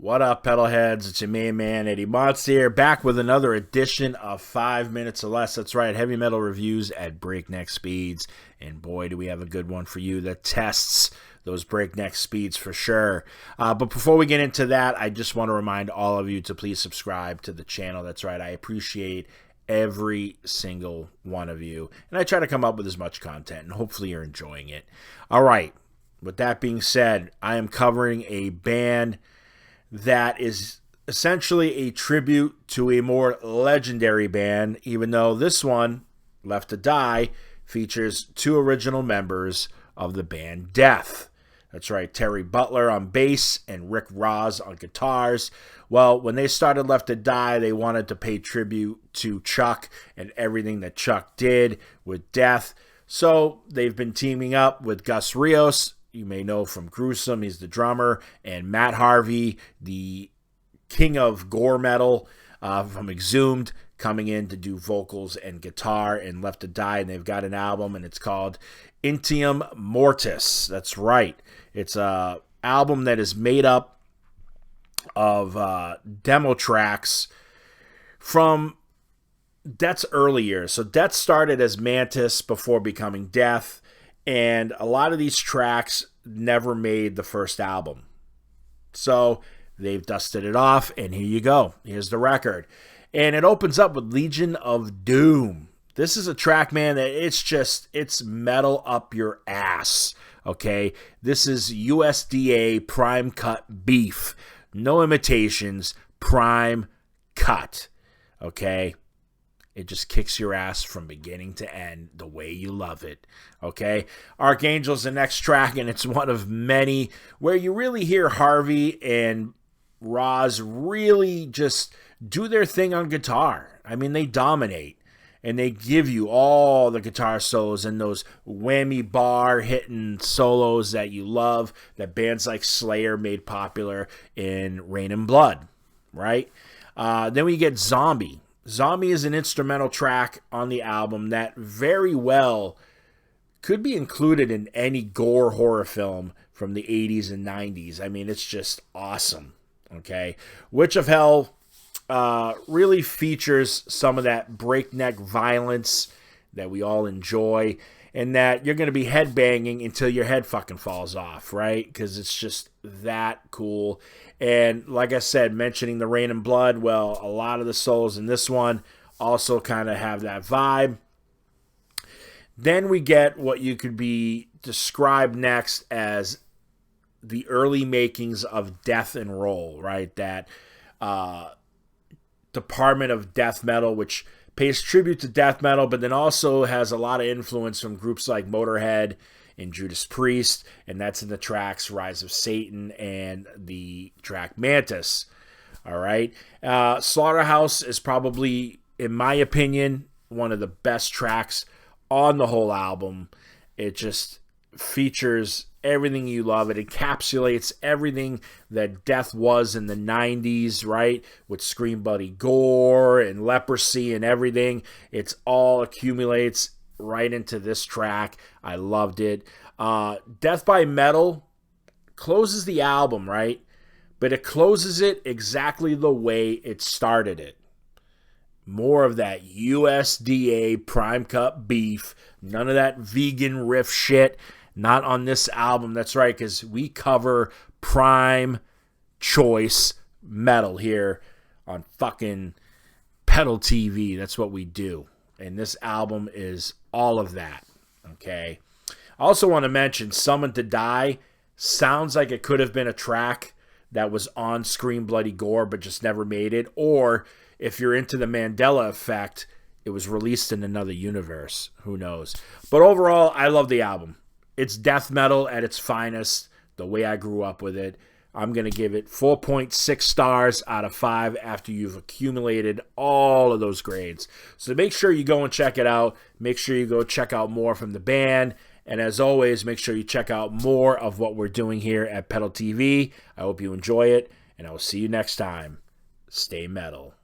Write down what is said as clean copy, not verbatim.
What up, pedalheads? It's your main man, Eddie Montz here, back with another edition of 5 Minutes or Less. That's right, heavy metal reviews at breakneck speeds. And boy, do we have a good one for you that tests those breakneck speeds for sure. But before we get into that, I just want to remind all of you to please subscribe to the channel. That's right, I appreciate every single one of you. And I try to come up with as much content, and hopefully you're enjoying it. All right, with that being said, I am covering a band that is essentially a tribute to a more legendary band, even though this one, Left to Die, features two original members of the band Death. That's right, Terry Butler on bass and Rick Ross on guitars. Well, when they started Left to Die, they wanted to pay tribute to Chuck and everything that Chuck did with Death. So they've been teaming up with Gus Rios, you may know from Gruesome, he's the drummer, and Matt Harvey, the king of gore metal from Exhumed, coming in to do vocals and guitar in Left to Die, and they've got an album, and it's called Intitium Mortis. That's right. It's an album that is made up of demo tracks from Death's early years. So Death started as Mantis before becoming Death, and a lot of these tracks never made the first album. So they've dusted it off, and here you go. Here's the record. And it opens up with Legion of Doom. This is a track, man, that it's metal up your ass, okay? This is USDA prime cut beef. No imitations, prime cut, okay? It just kicks your ass from beginning to end the way you love it, okay? Archangel's the next track, and it's one of many where you really hear Harvey and Roz really just do their thing on guitar. I mean, they dominate, and they give you all the guitar solos and those whammy bar hitting solos that you love, that bands like Slayer made popular in Rain and Blood, right? Then we get Zombie. Zombie is an instrumental track on the album that very well could be included in any gore horror film from the 80s and 90s. I mean, it's just awesome, okay? Witch of Hell really features some of that breakneck violence that we all enjoy, and that you're going to be headbanging until your head fucking falls off, right? Because it's just that cool. And like I said, mentioning the Rain and Blood, well, a lot of the solos in this one also kind of have that vibe. Then we get what you could be described next as the early makings of death and roll, right? That department of death metal, which pays tribute to death metal, but then also has a lot of influence from groups like Motorhead and Judas Priest, and that's in the tracks Rise of Satan and the track Mantis. All right. Slaughterhouse is probably, in my opinion, one of the best tracks on the whole album. It just features everything you love. It encapsulates everything that Death was in the 90s, right? With Scream Bloody Gore and Leprosy and everything. It's all accumulates right into this track. I loved it. Death by Metal closes the album, right? But it closes it exactly the way it started it. More of that USDA prime cut beef. None of that vegan riff shit. Not on this album. That's right, because we cover prime choice metal here on fucking Pedal TV. That's what we do. And this album is all of that, okay? I also want to mention Summoned to Die sounds like it could have been a track that was on Scream Bloody Gore but just never made it. Or if you're into the Mandela effect, it was released in another universe. Who knows? But overall, I love the album. It's death metal at its finest, the way I grew up with it. I'm going to give it 4.6 stars out of 5 after you've accumulated all of those grades. So make sure you go and check it out. Make sure you go check out more from the band. And as always, make sure you check out more of what we're doing here at Pedal TV. I hope you enjoy it, and I will see you next time. Stay metal.